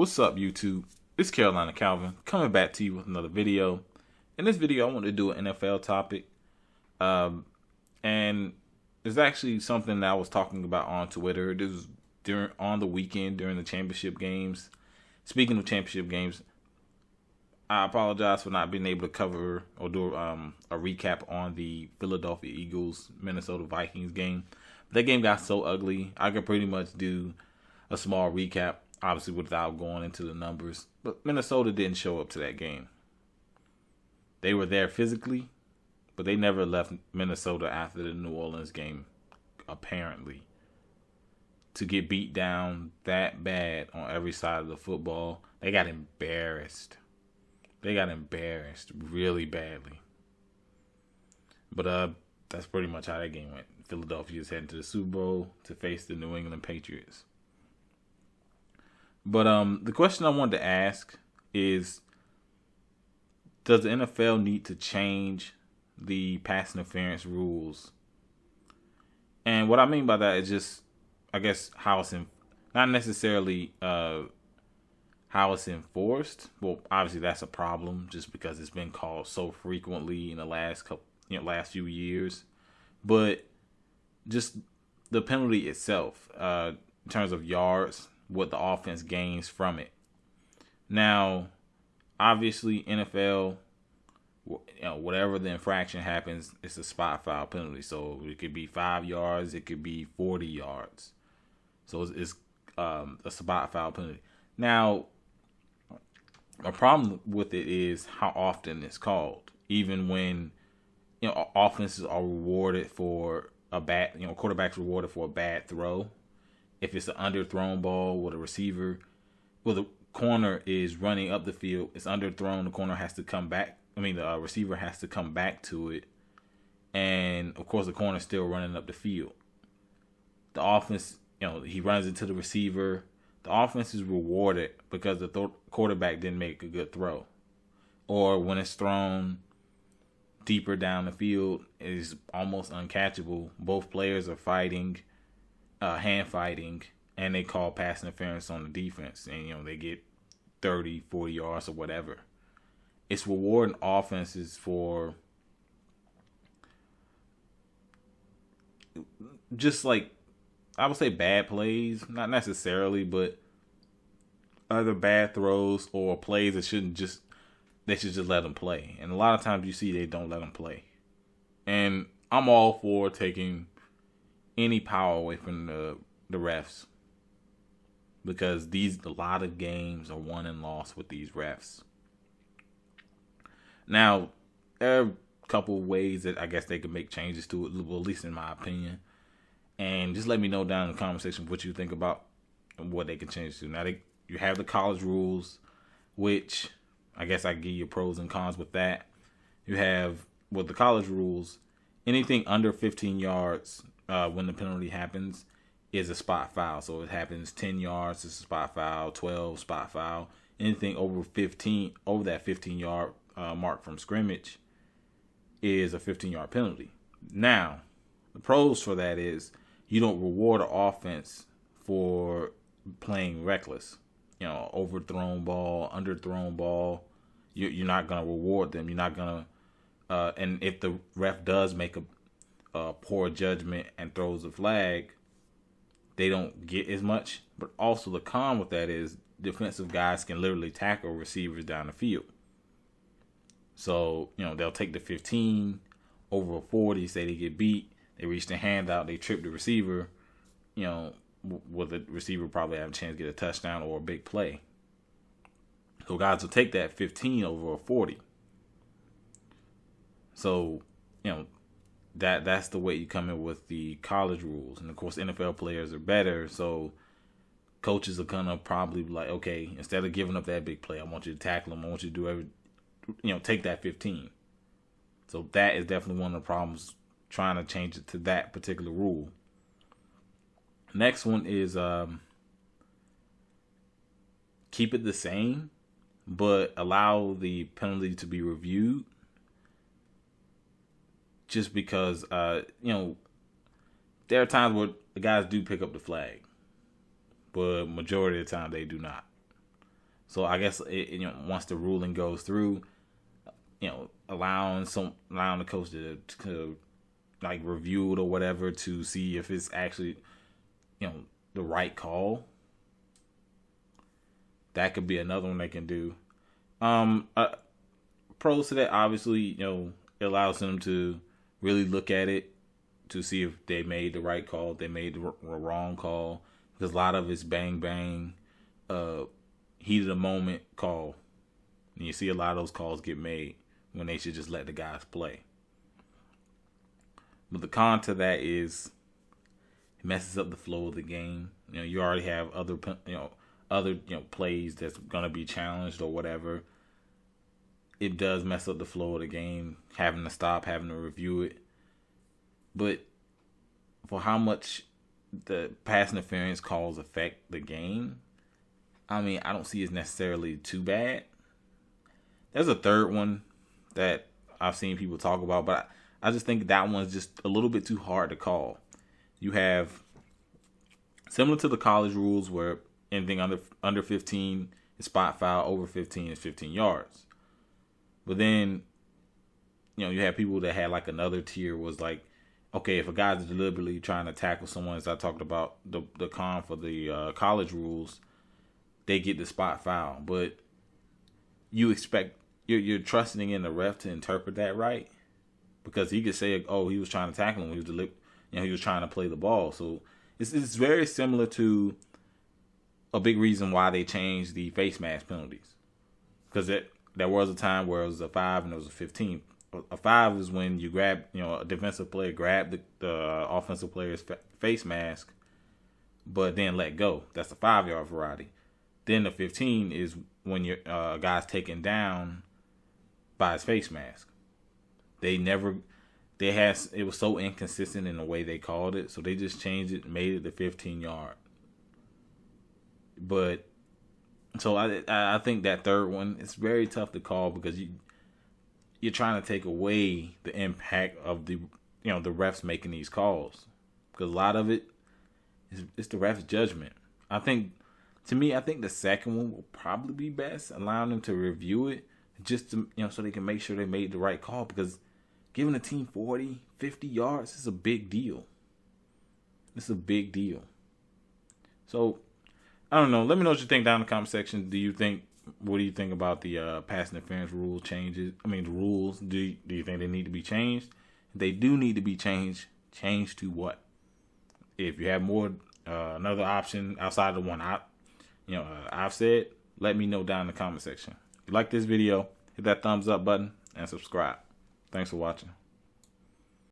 What's up, YouTube? It's Carolina Calvin coming back to you with another video. In this video, I want to do an NFL topic, and it's actually something that I was talking about on Twitter. This was on the weekend during the championship games. Speaking of championship games, I apologize for not being able to cover or do a recap on the Philadelphia Eagles Minnesota Vikings game. That game got so ugly, I could pretty much do a small recap, obviously without going into the numbers. But Minnesota didn't show up to that game. They were there physically, but they never left Minnesota after the New Orleans game, apparently, to get beat down that bad on every side of the football. They got embarrassed. They got embarrassed really badly. But that's pretty much how that game went. Philadelphia is heading to the Super Bowl to face the New England Patriots. But the question I wanted to ask is, does the NFL need to change the pass interference rules? And what I mean by that is just, I guess, how it's not necessarily how it's enforced. Well, obviously that's a problem just because it's been called so frequently in the last last few years. But just the penalty itself, in terms of yards, what the offense gains from it. Now, obviously, NFL, whatever the infraction happens, it's a spot foul penalty. So it could be 5 yards, it could be 40 yards. So it's a spot foul penalty. Now, a problem with it is how often it's called. Even when offenses are rewarded for a bad, quarterbacks rewarded for a bad throw. If it's an underthrown ball with a receiver, the corner is running up the field, it's underthrown, the corner has to come back. The receiver has to come back to it. And, of course, the corner's still running up the field. The offense, he runs into the receiver. The offense is rewarded because the quarterback didn't make a good throw. Or when it's thrown deeper down the field, it is almost uncatchable. Both players are fighting. Hand fighting, and they call pass interference on the defense, and they get 30, 40 yards or whatever. It's rewarding offenses for just like, I would say, bad plays, not necessarily, but either bad throws or plays that they should just let them play. And a lot of times you see they don't let them play. And I'm all for taking any power away from the refs, because a lot of games are won and lost with these refs. Now, there are a couple of ways that I guess they could make changes to it, well, at least in my opinion. And just let me know down in the comment section what you think about and what they can change to. Now, you have the college rules, which I guess I give you pros and cons with that. You have, with the college rules, anything under 15 yards when the penalty happens is a spot foul. So it happens 10 yards, it's a spot foul, 12, spot foul. Anything over that 15-yard mark from scrimmage is a 15-yard penalty. Now, the pros for that is you don't reward an offense for playing reckless. Overthrown ball, underthrown ball. You're not going to reward them. You're not going to, and if the ref does make a poor judgment and throws a flag, they don't get as much. But also the con with that is defensive guys can literally tackle receivers down the field. So, they'll take the 15 over a 40, say they get beat, they reach their hand out, they trip the receiver, with the receiver probably have a chance to get a touchdown or a big play. So guys will take that 15 over a 40. So, that's the way you come in with the college rules. And, of course, NFL players are better, so coaches are going to probably be like, okay, instead of giving up that big play, I want you to tackle them. I want you to do take that 15. So that is definitely one of the problems trying to change it to that particular rule. Next one is keep it the same, but allow the penalty to be reviewed. Just because, there are times where the guys do pick up the flag, but majority of the time they do not. So I guess once the ruling goes through, allowing the coach to like review it or whatever to see if it's actually the right call. That could be another one they can do. Pros to that, obviously, it allows them to really look at it to see if they made the right call, if they made the wrong call. Because a lot of it's bang bang, heat of the moment call, and you see a lot of those calls get made when they should just let the guys play. But the con to that is it messes up the flow of the game. You already have other plays that's gonna be challenged or whatever. It does mess up the flow of the game, having to stop, having to review it. But for how much the pass interference calls affect the game, I mean, I don't see it necessarily too bad. There's a third one that I've seen people talk about, but I just think that one's just a little bit too hard to call. You have, similar to the college rules where anything under 15 is spot foul, over 15 is 15 yards. But then, you have people that had like another tier was like, okay, if a guy's deliberately trying to tackle someone, as I talked about the con for the college rules, they get the spot foul. But you expect, you're trusting in the ref to interpret that right, because he could say, oh, he was trying to tackle him, he was trying to play the ball. So it's very similar to a big reason why they changed the face mask penalties, because there was a time where it was a 5 and it was a 15. A 5 is when you grab, a defensive player grab the offensive player's face mask, but then let go. That's a 5-yard variety. Then the 15 is when your guy's taken down by his face mask. It was so inconsistent in the way they called it, so they just changed it and made it the 15-yard. But so I think that third one, it's very tough to call because you're trying to take away the impact of the the refs making these calls, because a lot of it is the ref's judgment. I think the second one will probably be best, allowing them to review it just to so they can make sure they made the right call, because giving a team 40, 50 yards is a big deal. It's a big deal. So I don't know. Let me know what you think down in the comment section. What do you think about the pass interference rule changes? I mean, the rules. Do you think they need to be changed? If they do need to be changed, change to what? If you have more, another option outside of the one I've said, let me know down in the comment section. If you like this video, hit that thumbs up button and subscribe. Thanks for watching.